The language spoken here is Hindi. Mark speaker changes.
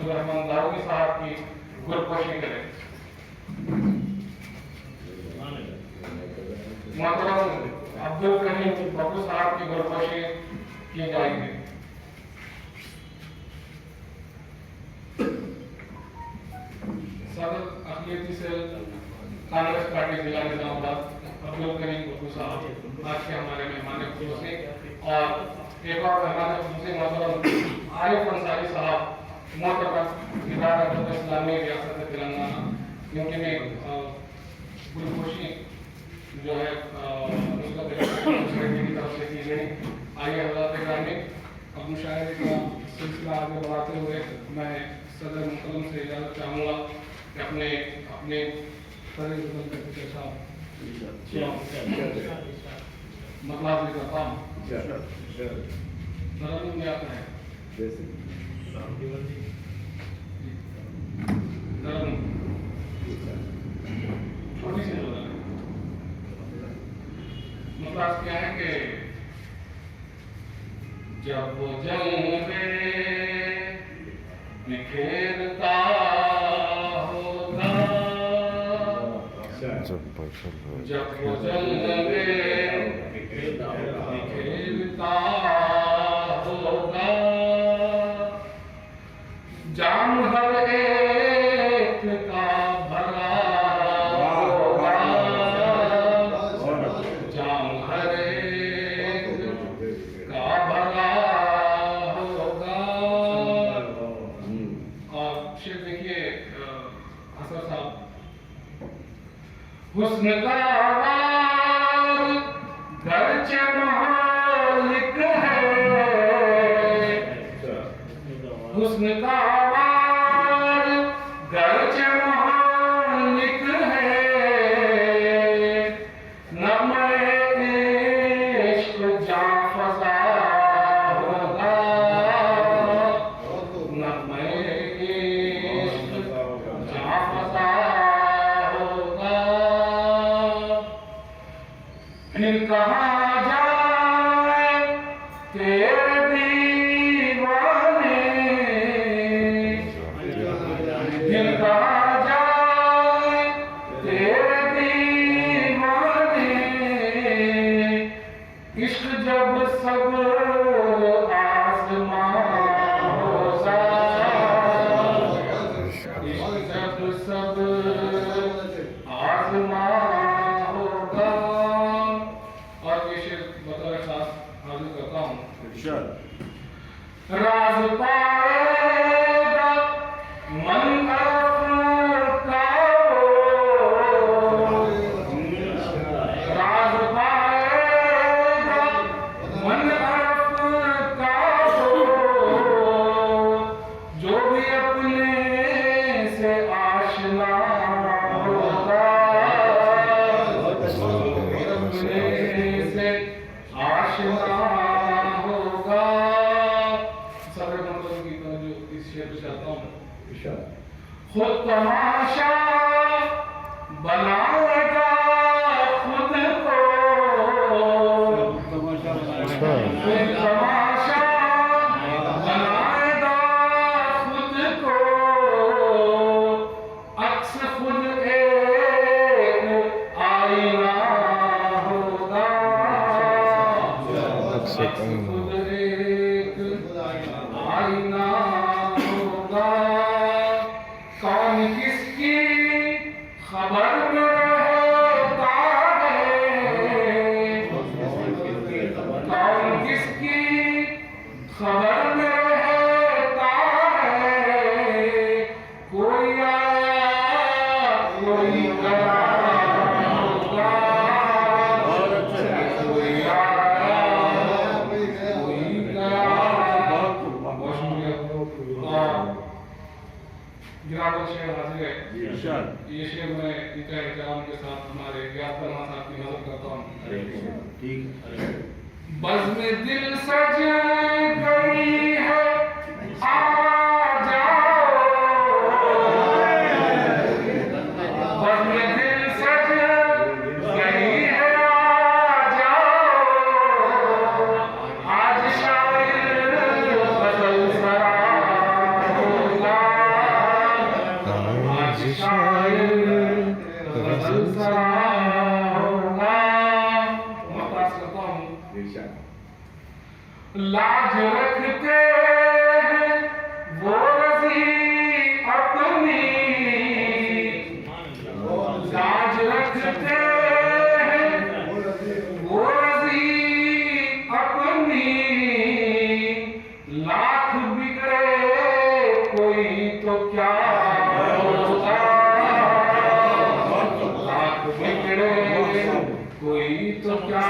Speaker 1: अब्दुल रहमान दारूगी साहब की गुरपोशी करें। मोहतरम अब्दुल करीम बब्बू साहब की गुरपोशी की जाएगी। सदर अखिलती सेल कांग्रेस पार्टी जिला निजामाबाद अब्दुल करीम बब्बू साहब आज के हमारे मेहमान खुसूसी और एक और मेहमान खुसूसी मोहतरम आरिफ अंसारी साहब मोहतरम इदारत इस्लामी रियासत तेलंगाना, इनकी भी गुरपोशी जो है की तरफ से की गई। आइए हज़रात ग्रामी अब मुशायरे का सिलसिला आगे बढ़ाते हुए मैं सदर मुकरम से इजाज़त चाहूँगा कि अपने मतलब करता हूँ में आता है छोटी सी मतलब क्या है कि जब वो जंग में बिखेरता होगा, जब वो जंग में बिखेरता होगा, जाम हर एक का भरा होगा, जाम हर एक का भरा होगा। और शेर देखिए हसन साहब, हुस्न का आवाज़ गरचे महालिक है, हुस्न का आवाज़ गरचे महालिक है, नग़्मे इश्क़ जाँ फ़ज़ा होगा, नग़्मे इश्क़ जाँ फ़ज़ा होगा। फिर कहाँ जाए तेरे दीवाने, फिर कहाँ जाए तेरे दीवाने, इश्क़ जब सब आसमां होगा, इश्क़ जब सब आसमां होगा। और ये शेर बतौर खास हाजिर करता हूँ। राज पाएगा मन का वो, राज पाएगा मन का वो, जो भी अपने से आशना होगा, अपने से आशना होगा। सदर मंतज़र की तरह जो इस शेर पे चाहता हूँ, खुद तमाशा बनाएगा खुद को, खुद तमाशा बनाएगा खुद को, अक्स खुद एक आईना होगा, अक्स खुद एक आईना होगा। कौन किसकी खबर में रहता है, कौन किसकी खबर में रहता है, कोई आया कोई गया होगा, कोई आया कोई गया। बहुत शुक्रिया। गिरावत शेर हाजिर है। ये शेर मैं इनका एहतराम के साथ हमारे यादगार साहब की मदद करता हूँ। बज़्म दिल सज गई है आ जाओ, बज़्म दिल सज गई है आ जाओ, आज शायर गज़ल सरा होगा, शायर गजल सरा होगा। मैं पास करता हूँ। लाज रखते हैं वो रज़ी अपनी, लाज रखते हैं वो रज़ी अपनी, लाख बिगड़े कोई तो क्या होगा, लाख बिगड़े कोई तो क्या